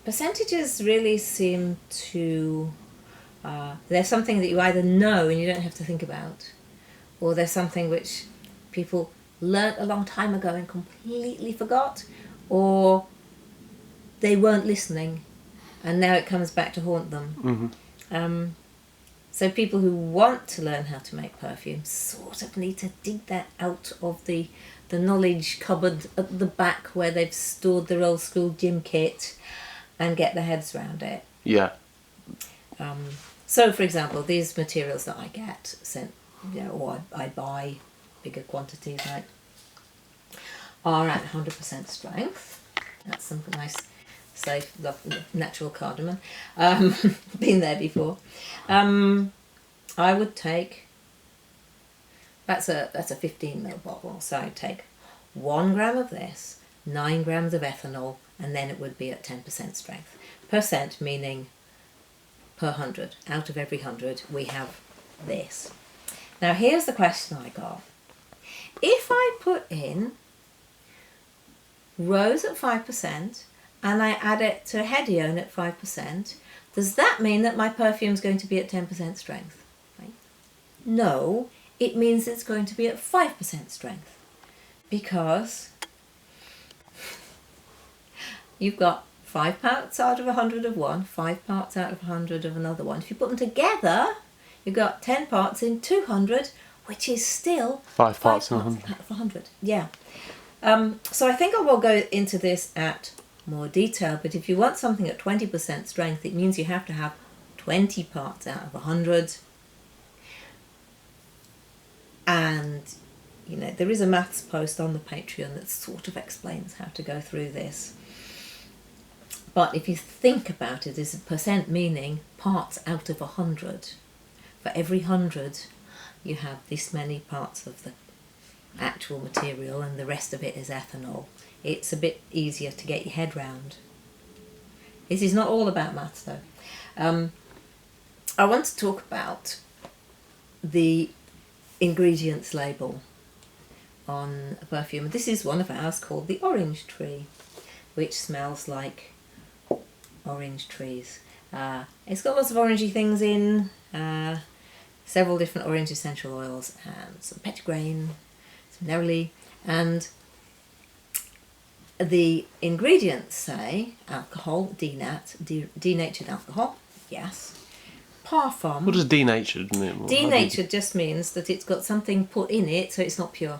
Percentages really seem to... they're something that you either know and you don't have to think about, or they're something which people learnt a long time ago and completely forgot, or they weren't listening and now it comes back to haunt them. So people who want to learn how to make perfume sort of need to dig that out of the knowledge cupboard at the back where they've stored their old school gym kit and get their heads around it. Yeah. So, for example, these materials that I get sent, or I buy bigger quantities, right, are at 100% strength. That's some nice, safe, natural cardamom. Been there before. I would take... That's a 15ml bottle, so I'd take 1 gram of this, 9 grams of ethanol, and then it would be at 10% strength. Percent meaning per 100. Out of every 100, we have this. Now, here's the question I got. If I put in rose at 5% and I add it to hedione at 5%, does that mean that my perfume is going to be at 10% strength? Right? No, it means it's going to be at 5% strength, because you've got 5 parts out of 100 of one, 5 parts out of 100 of another one. If you put them together, you've got 10 parts in 200, which is still 5 parts in 100. Out of 100. Yeah. So I think I will go into this at more detail, but if you want something at 20% strength, it means you have to have 20 parts out of 100. And, there is a maths post on the Patreon that sort of explains how to go through this. But if you think about it, there's a percent meaning parts out of 100. For every 100, you have this many parts of the actual material, and the rest of it is ethanol. It's a bit easier to get your head round. This is not all about maths, though. I want to talk about the ingredients label on a perfume. This is one of ours called the Orange Tree, which smells like orange trees. It's got lots of orangey things in, several different orange essential oils, and some petitgrain, some neroli, and the ingredients say alcohol, denatured alcohol, yes. Parfum. What does denatured mean? Denatured just means that it's got something put in it, so it's not pure.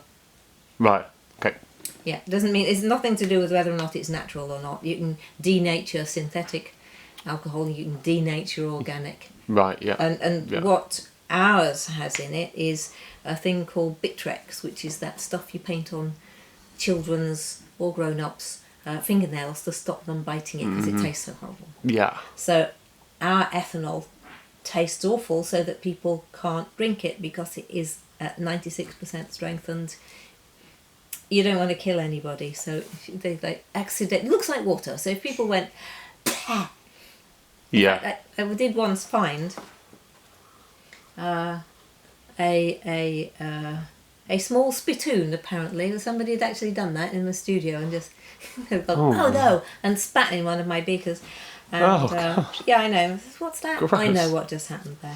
Right. Okay. Yeah, it doesn't mean, it's nothing to do with whether or not it's natural or not. You can denature synthetic alcohol, you can denature organic. Right. Yeah. And yeah. What ours has in it is a thing called Bitrex, which is that stuff you paint on children's or grown-ups' fingernails to stop them biting it because it tastes so horrible. Yeah. So our ethanol tastes awful, so that people can't drink it because it is at 96% strength, and you don't want to kill anybody. So they accident. It looks like water. So if people went, yeah. I did once find a small spittoon, apparently. Somebody had actually done that in the studio and just gone, oh no, and spat in one of my beakers. And, yeah, I know. What's that? Gross. I know what just happened there.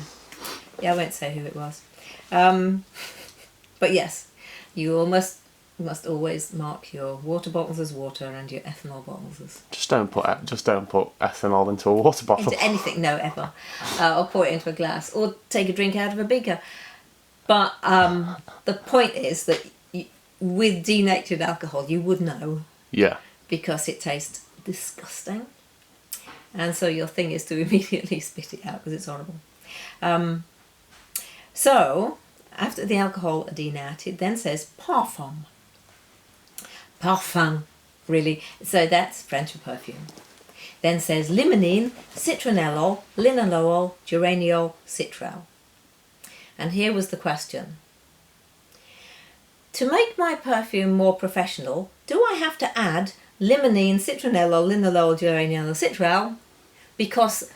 Yeah, I won't say who it was. But yes, you must always mark your water bottles as water and your ethanol bottles as... Just don't put ethanol into a water bottle. Into anything, no, ever. Or pour it into a glass, or take a drink out of a beaker. But the point is that with denatured alcohol, you would know. Yeah. Because it tastes disgusting. And so your thing is to immediately spit it out because it's horrible. So, after the alcohol denat, it then says parfum. Parfum, really. So that's French for perfume. Then says limonene, citronellol, linalool, geraniol, citral. And here was the question. To make my perfume more professional, do I have to add limonene, citronellol, linalool, geraniol, citral? Because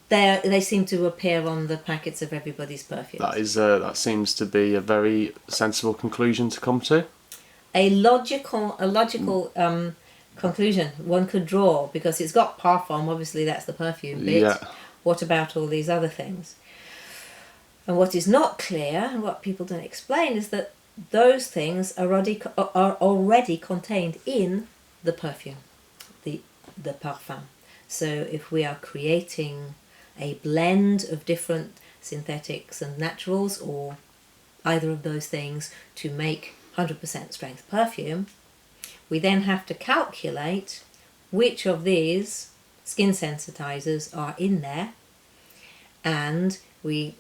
they seem to appear on the packets of everybody's perfumes. That seems to be a very sensible conclusion to come to. A logical conclusion one could draw, because it's got parfum, obviously that's the perfume bit. Yeah. What about all these other things? And what is not clear, and what people don't explain, is that those things are already contained in the perfume, the parfum. So if we are creating a blend of different synthetics and naturals, or either of those things, to make 100% strength perfume, we then have to calculate which of these skin sensitizers are in there, and we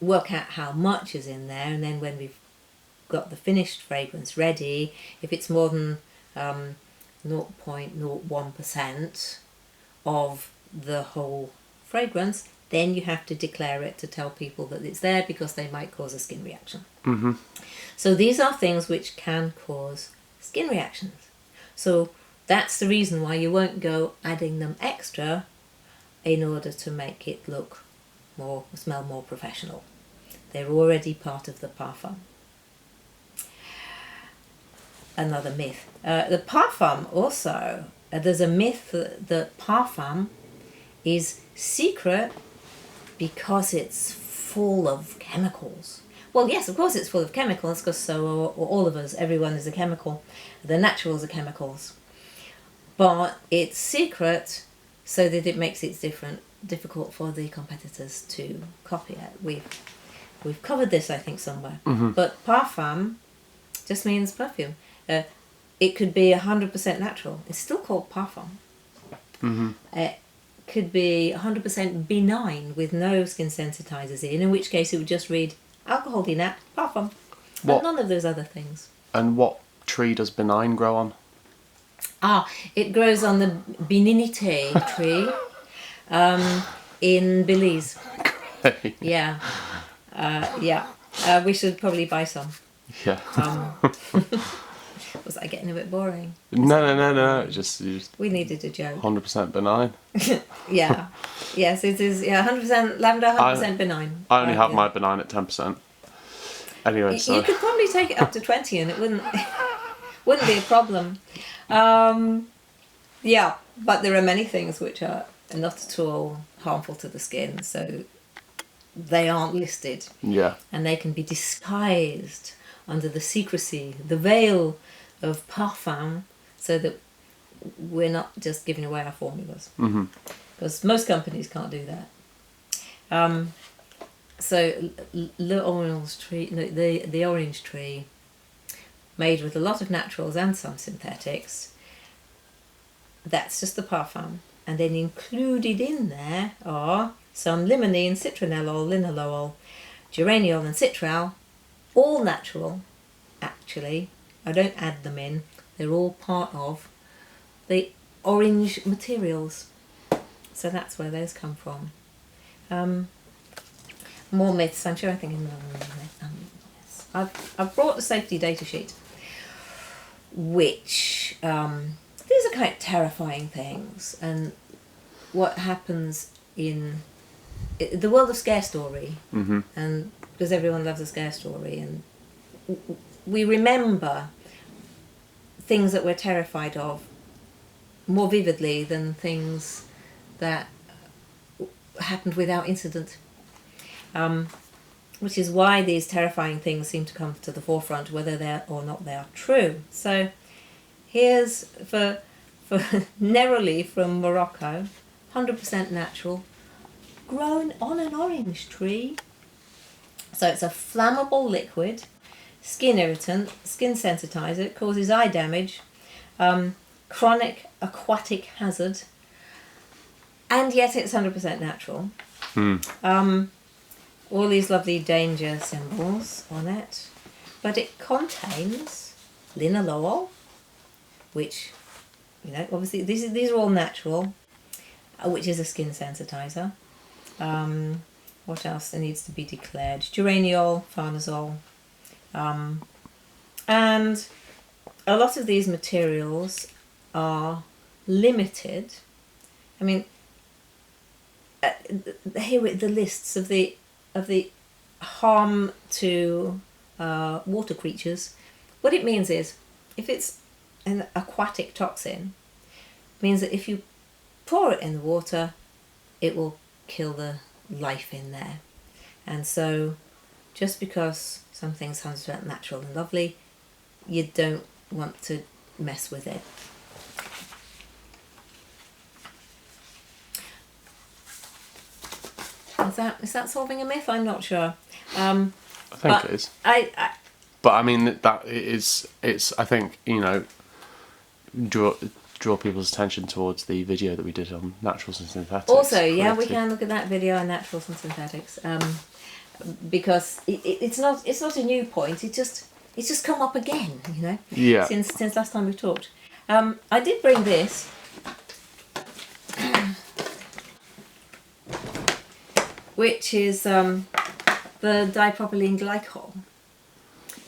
work out how much is in there, and then when we've got the finished fragrance ready, if it's more than 0.01% of the whole fragrance, then you have to declare it to tell people that it's there, because they might cause a skin reaction. Mm-hmm. So these are things which can cause skin reactions. So that's the reason why you won't go adding them extra in order to make it smell more professional. They're already part of the parfum. Another myth. The parfum also, there's a myth that parfum is secret because it's full of chemicals. Well, yes, of course it's full of chemicals, because so are all of us. Everyone is a chemical. The naturals are chemicals. But it's secret so that it makes it difficult for the competitors to copy it. We've covered this, I think, somewhere. Mm-hmm. But parfum just means perfume. It could be 100% natural. It's still called parfum. Mm-hmm. It could be 100% benign with no skin sensitizers in which case it would just read alcohol denat parfum. What? And none of those other things. And what tree does benign grow on? It grows on the Beninite tree in Belize. Yeah. We should probably buy some. Yeah. Was I getting a bit boring? No. Just We needed a joke. 100% benign. Yeah. Yes, it is. Yeah, 100% lavender, 100% benign. I only have my benign at 10%. Anyway, so You could probably take it up to 20 and it wouldn't be a problem. Yeah, but there are many things which are not at all harmful to the skin, so they aren't listed. yeah. And they can be disguised under the secrecy, the veil of parfum, so that we're not just giving away our formulas. Mm-hmm. Because most companies can't do that. So the orange tree, made with a lot of naturals and some synthetics, that's just the parfum. And then included in there are some limonene, citronellol, linalool, geraniol and citral, all natural, actually. I don't add them in. They're all part of the orange materials. So that's where those come from. More myths. I'm sure I think I've brought the safety data sheet, which these are quite terrifying things. And what happens in the world of scare story, Mm-hmm. and because everyone loves a scare story, and we remember things that we're terrified of more vividly than things that happened without incident. Which is why these terrifying things seem to come to the forefront, whether they're or not they are true. So here's for neroli from Morocco, 100% natural, grown on an orange tree. So it's a flammable liquid, skin irritant, skin sensitizer, it causes eye damage, chronic aquatic hazard, and yet it's 100% natural. All these lovely danger symbols on it, but it contains linalool, which, obviously these are all natural, which is a skin sensitizer. What else needs to be declared? Geraniol, farnesol, and a lot of these materials are limited. I mean, here are the lists of the harm to water creatures. What it means is, if it's an aquatic toxin, means that if you pour it in the water, it will kill the life in there. And so just because something sounds natural and lovely, you don't want to mess with it. Is that solving a myth? I'm not sure. I think it is. But I mean that it's I think, you know, draw people's attention towards the video that we did on naturals and synthetics. Also, yeah, we can look at that video on naturals and synthetics, because it's not a new point. It's just come up again, you know. Yeah. Since last time we talked, I did bring this. Which is the dipropylene glycol.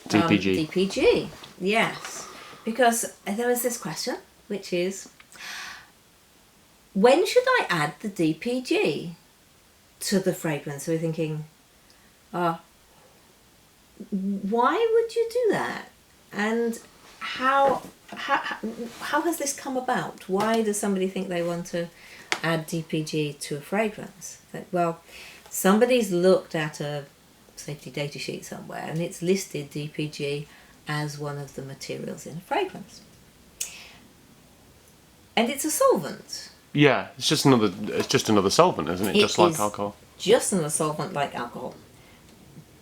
DPG. DPG, yes. Because there was this question, which is, when should I add the DPG to the fragrance? So we're thinking, why would you do that? And how has this come about? Why does somebody think they want to add DPG to a fragrance? Well, somebody's looked at a safety data sheet somewhere and it's listed DPG as one of the materials in a fragrance. And it's a solvent. Yeah, it's just another solvent, isn't it? Just like alcohol. Just another solvent like alcohol.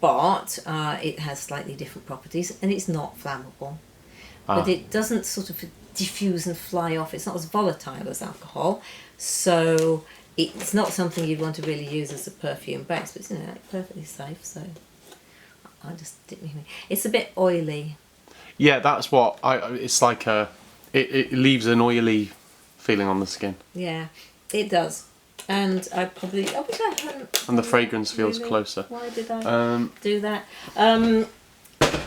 But it has slightly different properties and it's not flammable. But it doesn't sort of diffuse and fly off. It's not as volatile as alcohol. So it's not something you'd want to really use as a perfume base, but it's, you know, like perfectly safe. So I just didn't even. It's a bit oily. Yeah, that's what it's like. It leaves an oily feeling on the skin. Yeah, it does. And I wish I hadn't. And the fragrance feels really, closer. Why did I do that?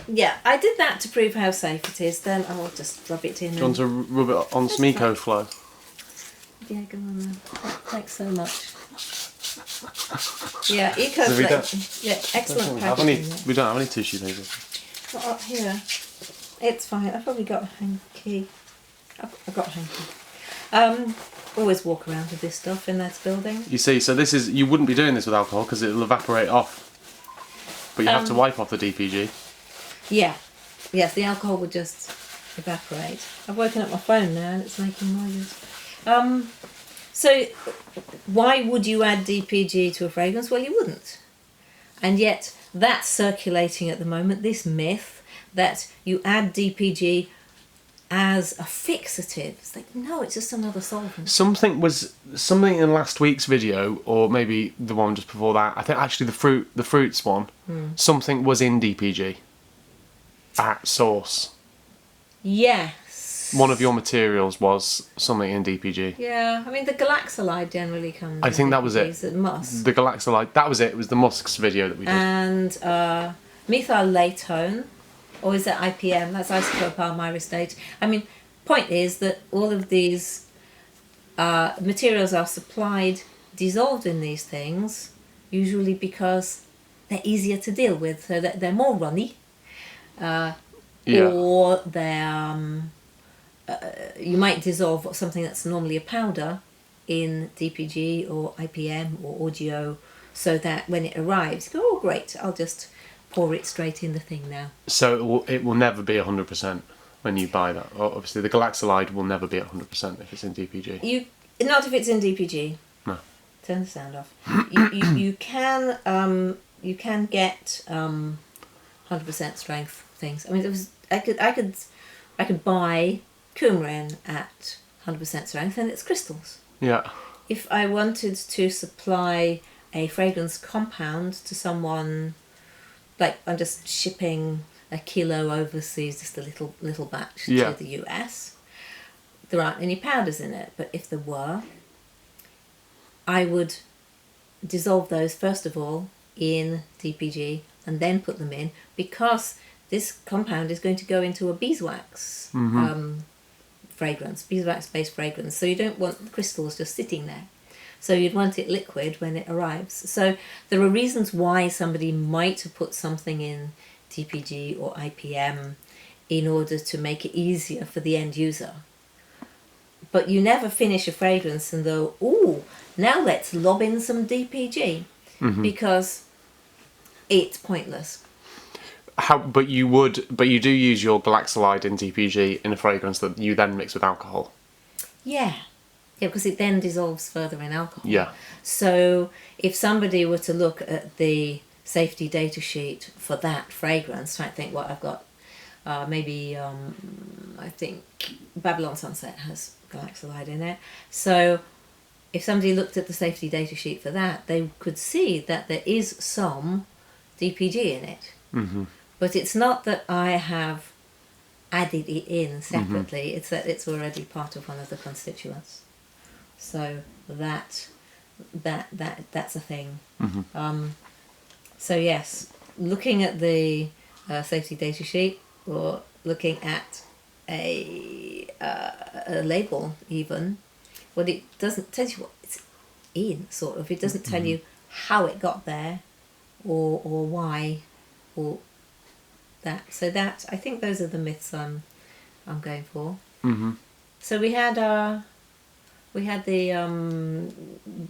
Yeah, I did that to prove how safe it is. Then I'll just rub it in. Do you want to rub it on some EcoFlow? Yeah, go on then. Thanks so much. Yeah, EcoFlow. Yeah, excellent packaging. We don't have any tissue paper. Not up here. It's fine. I've probably got a hanky. I've got a hanky. Always walk around with this stuff in that building. You see, so this is, you wouldn't be doing this with alcohol because it'll evaporate off. But you have to wipe off the DPG. Yeah. Yes, the alcohol would just evaporate. I've woken up my phone now and it's making noises. So why would you add DPG to a fragrance? Well, you wouldn't. And yet that's circulating at the moment, this myth that you add DPG as a fixative. It's like, no, it's just another solvent. Something in last week's video, or maybe the one just before that, I think actually the fruits one, something was in DPG at source. Yes. One of your materials was something in DPG. Yeah, I mean the galaxolide generally comes. I think that was it. The musk. The galaxolide, that was it. It was the musks video that we did. And methyl latone, or is it IPM? That's isopropyl myristate. I mean, point is that all of these materials are supplied, dissolved in these things, usually because they're easier to deal with, so that they're more runny, or they're. You might dissolve something that's normally a powder in DPG or IPM or audio, so that when it arrives, you go, oh great, I'll just pour it straight in the thing now. So it will never be 100% when you buy that. Obviously, the galaxolide will never be 100% if it's in DPG. Not if it's in DPG. No. Turn the sound off. you can get 100% strength things. I mean, I could buy coumarin at 100% strength, and it's crystals. Yeah. If I wanted to supply a fragrance compound to someone, like I'm just shipping a kilo overseas, just a little batch to the US, there aren't any powders in it, but if there were, I would dissolve those first of all in DPG and then put them in, because this compound is going to go into a beeswax fragrance, beeswax-based fragrance. So you don't want the crystals just sitting there. So you'd want it liquid when it arrives. So there are reasons why somebody might have put something in DPG or IPM in order to make it easier for the end user. but you never finish a fragrance and go, ooh, now let's lob in some DPG, because it's pointless. But you do use your galaxolide in DPG in a fragrance that you then mix with alcohol. Yeah, because it then dissolves further in alcohol. Yeah. So if somebody were to look at the safety data sheet for that fragrance, try to think what I've got. I think Babylon Sunset has galaxolide in it. So if somebody looked at the safety data sheet for that, they could see that there is some DPG in it. Mm-hmm. But it's not that I have added it in separately, it's that it's already part of one of the constituents. So that's a thing. So yes, looking at the safety data sheet, or looking at a label even, well, it doesn't tell you what it's in, sort of. It doesn't tell you how it got there, or why, or that. So that, I think those are the myths I'm going for. So we had the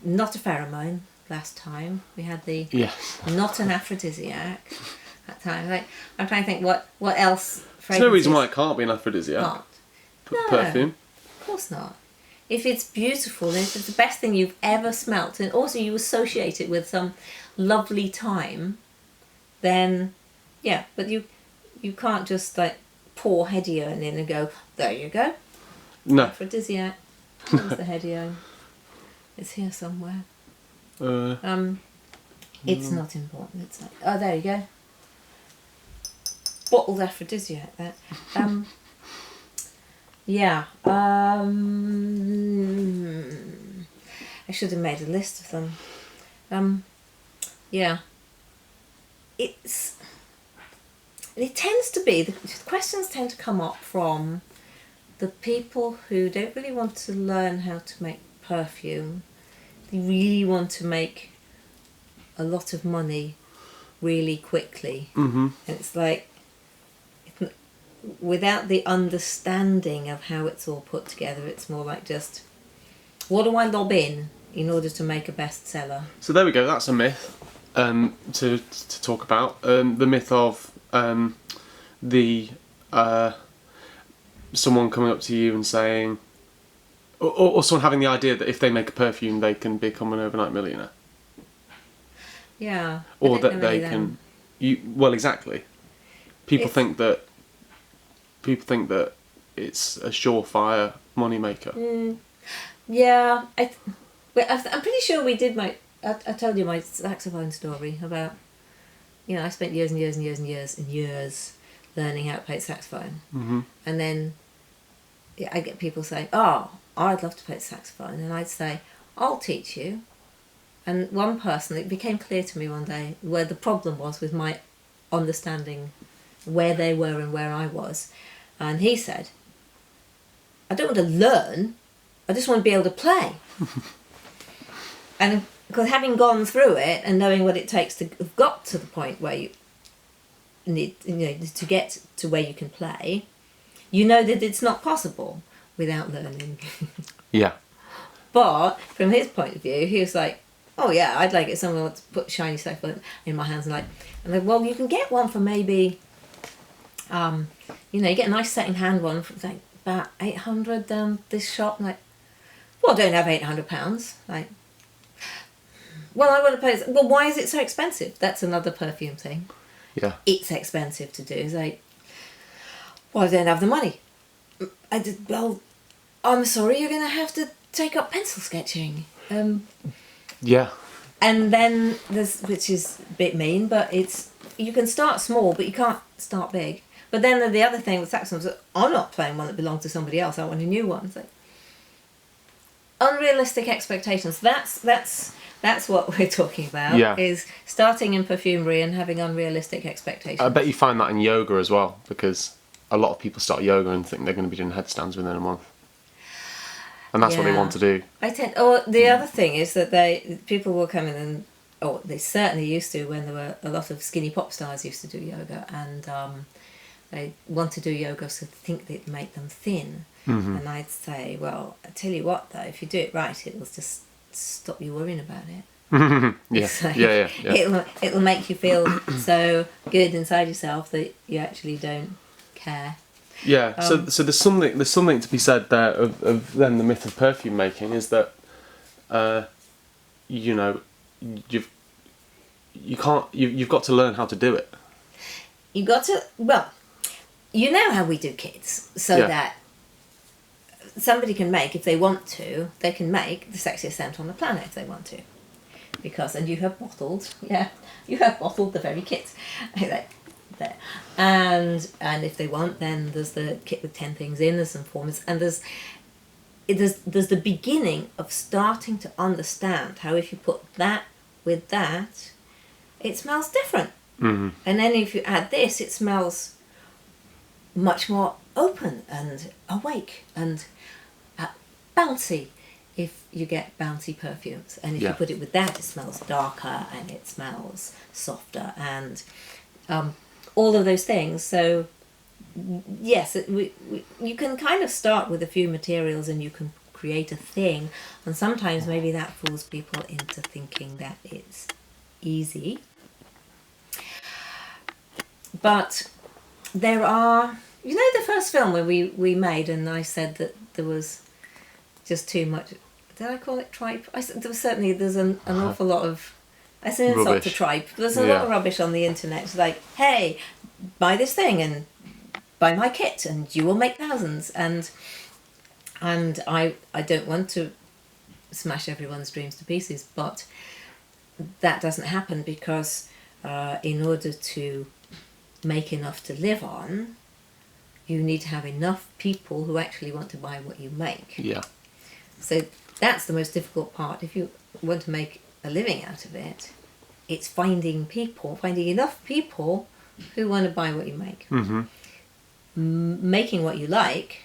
not a pheromone last time. We had the not an aphrodisiac that time. Like, I'm trying to think what else. There's no reason why it can't be an aphrodisiac. Not. No, Perfume. Of course not. If it's beautiful, and if it's the best thing you've ever smelt, and also you associate it with some lovely time, then yeah. But you can't just like pour Hedione in and go, there you go. No. Aphrodisiac. Where's the Hedione? It's here somewhere. It's not important. It's like, oh, there you go. Bottled aphrodisiac. That. Yeah. I should have made a list of them. Yeah. It tends to be, the questions tend to come up from the people who don't really want to learn how to make perfume. They really want to make a lot of money really quickly. And it's like, without the understanding of how it's all put together, it's more like just, what do I lob in order to make a bestseller? So there we go, that's a myth to talk about. The myth of someone coming up to you and saying, or someone having the idea that if they make a perfume they can become an overnight millionaire. Yeah. Or that they can... Well, exactly. People think that it's a surefire moneymaker. Yeah, I'm pretty sure we did I told you my saxophone story about, I spent years and years and years and years and years learning how to play the saxophone. And then I get people saying, oh, I'd love to play the saxophone. And I'd say, I'll teach you. And one person, it became clear to me one day where the problem was with my understanding where they were and where I was. And he said, I don't want to learn, I just want to be able to play. And because having gone through it and knowing what it takes to have got to the point where you need, to get to where you can play, you know that it's not possible without learning. Yeah. But from his point of view, he was like, oh yeah, I'd like it someone to put shiny saxophone in my hands, and well, you can get one for maybe, you get a nice second-hand one for like about 800 down this shop. Well, I don't have £800. Well, I want to play. Well, why is it so expensive? That's another perfume thing. Yeah. It's expensive to do. It's well, I don't have the money. Well, I'm sorry, you're going to have to take up pencil sketching. Yeah. And then which is a bit mean, but you can start small, but you can't start big. But then the other thing with saxophones, I'm not playing one that belongs to somebody else. I want a new one. It's unrealistic expectations. That's what we're talking about. Yeah. Is starting in perfumery and having unrealistic expectations. I bet you find that in yoga as well, because a lot of people start yoga and think they're going to be doing headstands within a month. And that's what they want to do. The other thing is that people will come in and, they certainly used to when there were a lot of skinny pop stars used to do yoga, and they want to do yoga so they think they'd make them thin. And I'd say, well, I tell you what though, if you do it right, it'll just stop you worrying about it. Yeah. It's like, Yeah. It'll make you feel so good inside yourself that you actually don't care. Yeah. So there's something to be said there of then the myth of perfume making is that, you know, you've got to learn how to do it. You've got to, well, you know how we do kits, so Yeah. that somebody can make, if they want to, they can make the sexiest scent on the planet if they want to. Because, and you have bottled the very kit. Like, there. And if they want, then there's the kit with 10 things in, there's some formats, and there's the beginning of starting to understand how if you put that with that, it smells different. Mm-hmm. And then if you add this, it smells much more open and awake and bouncy, if you get bouncy perfumes. And if you put it with that, it smells darker and it smells softer and all of those things. So yes, you can kind of start with a few materials and you can create a thing, and sometimes maybe that fools people into thinking that it's easy. But there are, you know, the first film where we made, and I said that there was just too much, did I call it tripe? I said there's an awful lot of, I said insult Rubbish. to tripe. There's a lot of rubbish on the internet. It's like, hey, buy this thing and buy my kit and you will make thousands. And I don't want to smash everyone's dreams to pieces, but that doesn't happen because in order to make enough to live on, you need to have enough people who actually want to buy what you make. Yeah. So that's the most difficult part. If you want to make a living out of it, it's finding enough people who want to buy what you make. Mm-hmm. Making what you like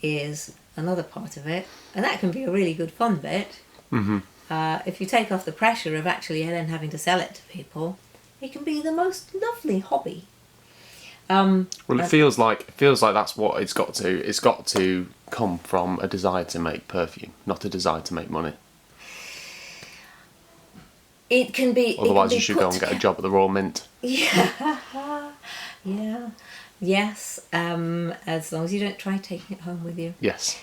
is another part of it, and that can be a really good fun bit. Mm-hmm. If you take off the pressure of actually then having to sell it to people, it can be the most lovely hobby. Well, it feels like that's what it's got to. It's got to come from a desire to make perfume, not a desire to make money. It can be. Otherwise, you should go and get a job at the Royal Mint. Yeah, yeah, yes. As long as you don't try taking it home with you. Yes.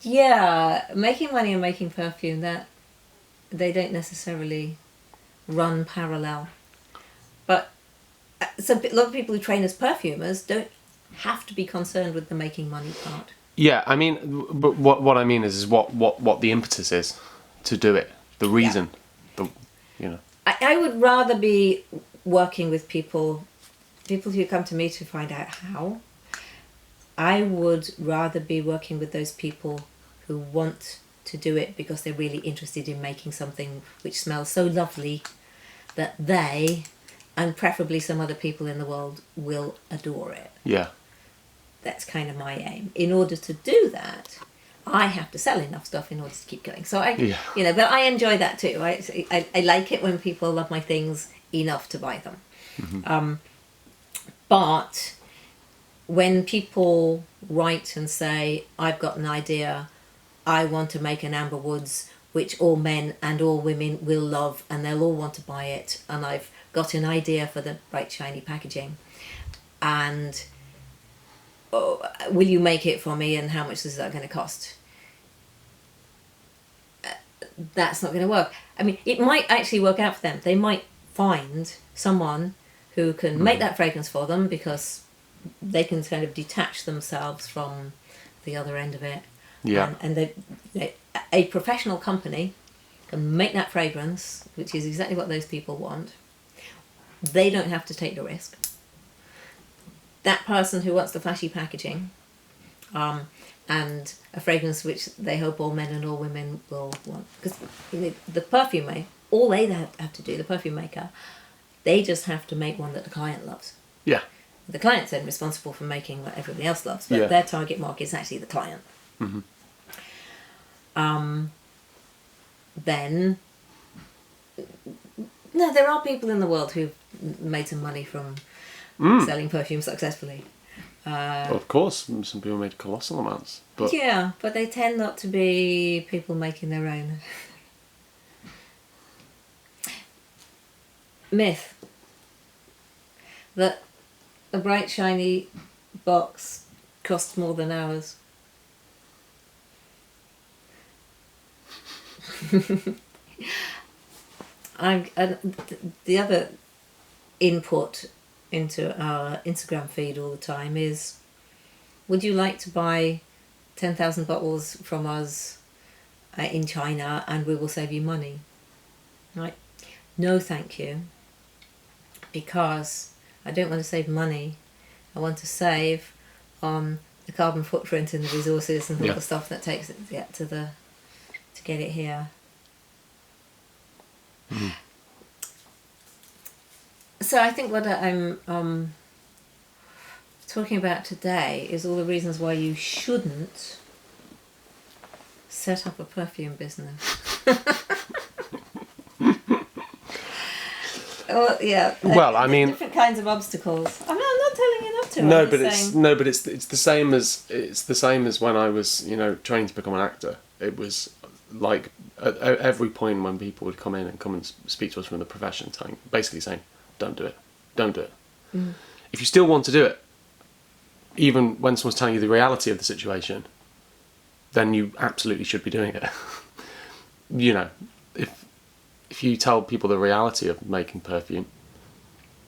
Yeah, making money and making perfume, that they don't necessarily run parallel. But so a lot of people who train as perfumers don't have to be concerned with the making money part. Yeah, I mean, but what I mean is what the impetus is to do it, the reason, I would rather be working with people who come to me to find out how. I would rather be working with those people who want to do it because they're really interested in making something which smells so lovely that they, and preferably some other people in the world, will adore it. Yeah. That's kind of my aim. In order to do that, I have to sell enough stuff in order to keep going. So but I enjoy that too. I like it when people love my things enough to buy them. Mm-hmm. But when people write and say, I've got an idea, I want to make an Amber Woods which all men and all women will love and they'll all want to buy it, and I've got an idea for the bright shiny packaging, and will you make it for me and how much is that going to cost? That's not going to work. I mean, it might actually work out for them. They might find someone who can make that fragrance for them because they can kind of detach themselves from the other end of it. Yeah. And a professional company can make that fragrance, which is exactly what those people want. They don't have to take the risk. That person who wants the flashy packaging, and a fragrance which they hope all men and all women will want. Because the perfumer, all they have to do, the perfume maker, they just have to make one that the client loves. Yeah. The client's then responsible for making what everybody else loves, but their target market is actually the client. Mm-hmm. Then, no, there are people in the world who've made some money from selling perfume successfully. Well, of course, some people made colossal amounts, but Yeah, but they tend not to be people making their own. Myth that a bright shiny box costs more than ours. The other input into our Instagram feed all the time is, would you like to buy 10,000 bottles from us in China and we will save you money? Right? No, thank you. Because I don't want to save money. I want to save on the carbon footprint and the resources and all the stuff that takes it to get it here. Mm. So I think what I'm talking about today is all the reasons why you shouldn't set up a perfume business. Well, yeah. Well, I mean, different kinds of obstacles. I'm not telling you not to. No, but it's the same as when I was training to become an actor. It was like at every point when people would come in and speak to us from the profession, basically saying, "Don't do it, don't do it." Mm. If you still want to do it, even when someone's telling you the reality of the situation, then you absolutely should be doing it. If you tell people the reality of making perfume,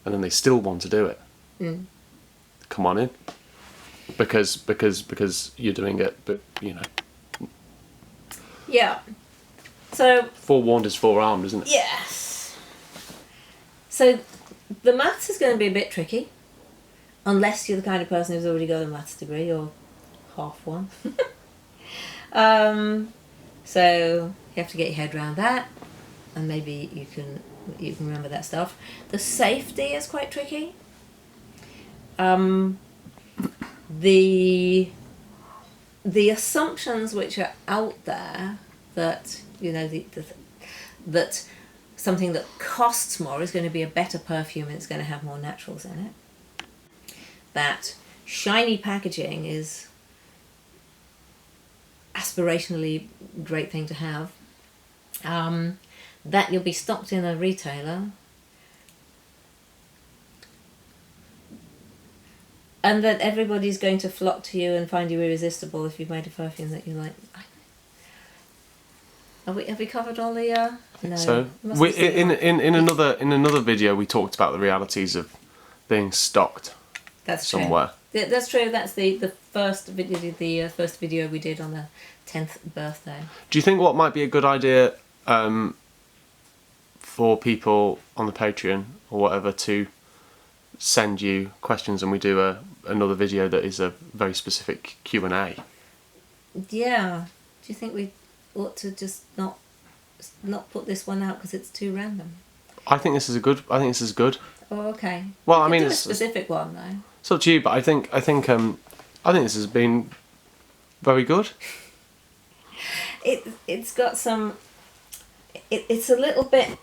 and then they still want to do it, come on in, because you're doing it. But yeah. So forewarned is forearmed, isn't it? Yes. So the maths is going to be a bit tricky, unless you're the kind of person who's already got a maths degree or half one. So you have to get your head around that. And maybe you can remember that stuff. The safety is quite tricky. The assumptions which are out there that that something that costs more is going to be a better perfume and it's going to have more naturals in it. That shiny packaging is aspirationally great thing to have. That you'll be stocked in a retailer, and that everybody's going to flock to you and find you irresistible if you've made a perfume that you like. Have we covered all the? No. So in another video we talked about the realities of being stocked. That's somewhere. True. That's true. That's the first video. The first video we did on the 10th birthday. Do you think what might be a good idea? For people on the Patreon or whatever to send you questions, and we do another video that is a very specific Q&A. Yeah. Do you think we ought to just not put this one out because it's too random? I think this is good. Oh, okay. Well, I mean, it's a specific one though. It's up to you, but I think this has been very good. It's got some. It's a little bit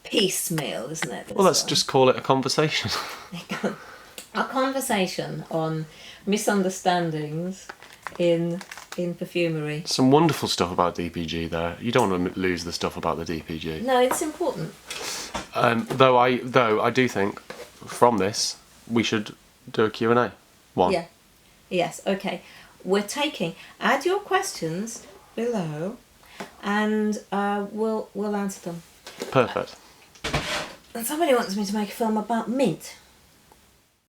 piecemeal, isn't it? Well, let's just call it a conversation. A conversation on misunderstandings in perfumery. Some wonderful stuff about DPG there. You don't want to lose the stuff about the DPG. No, it's important. Though I do think from this we should do a Q&A one. Yeah. Yes. Okay. Add your questions below, and we'll answer them. Perfect. And somebody wants me to make a film about mint.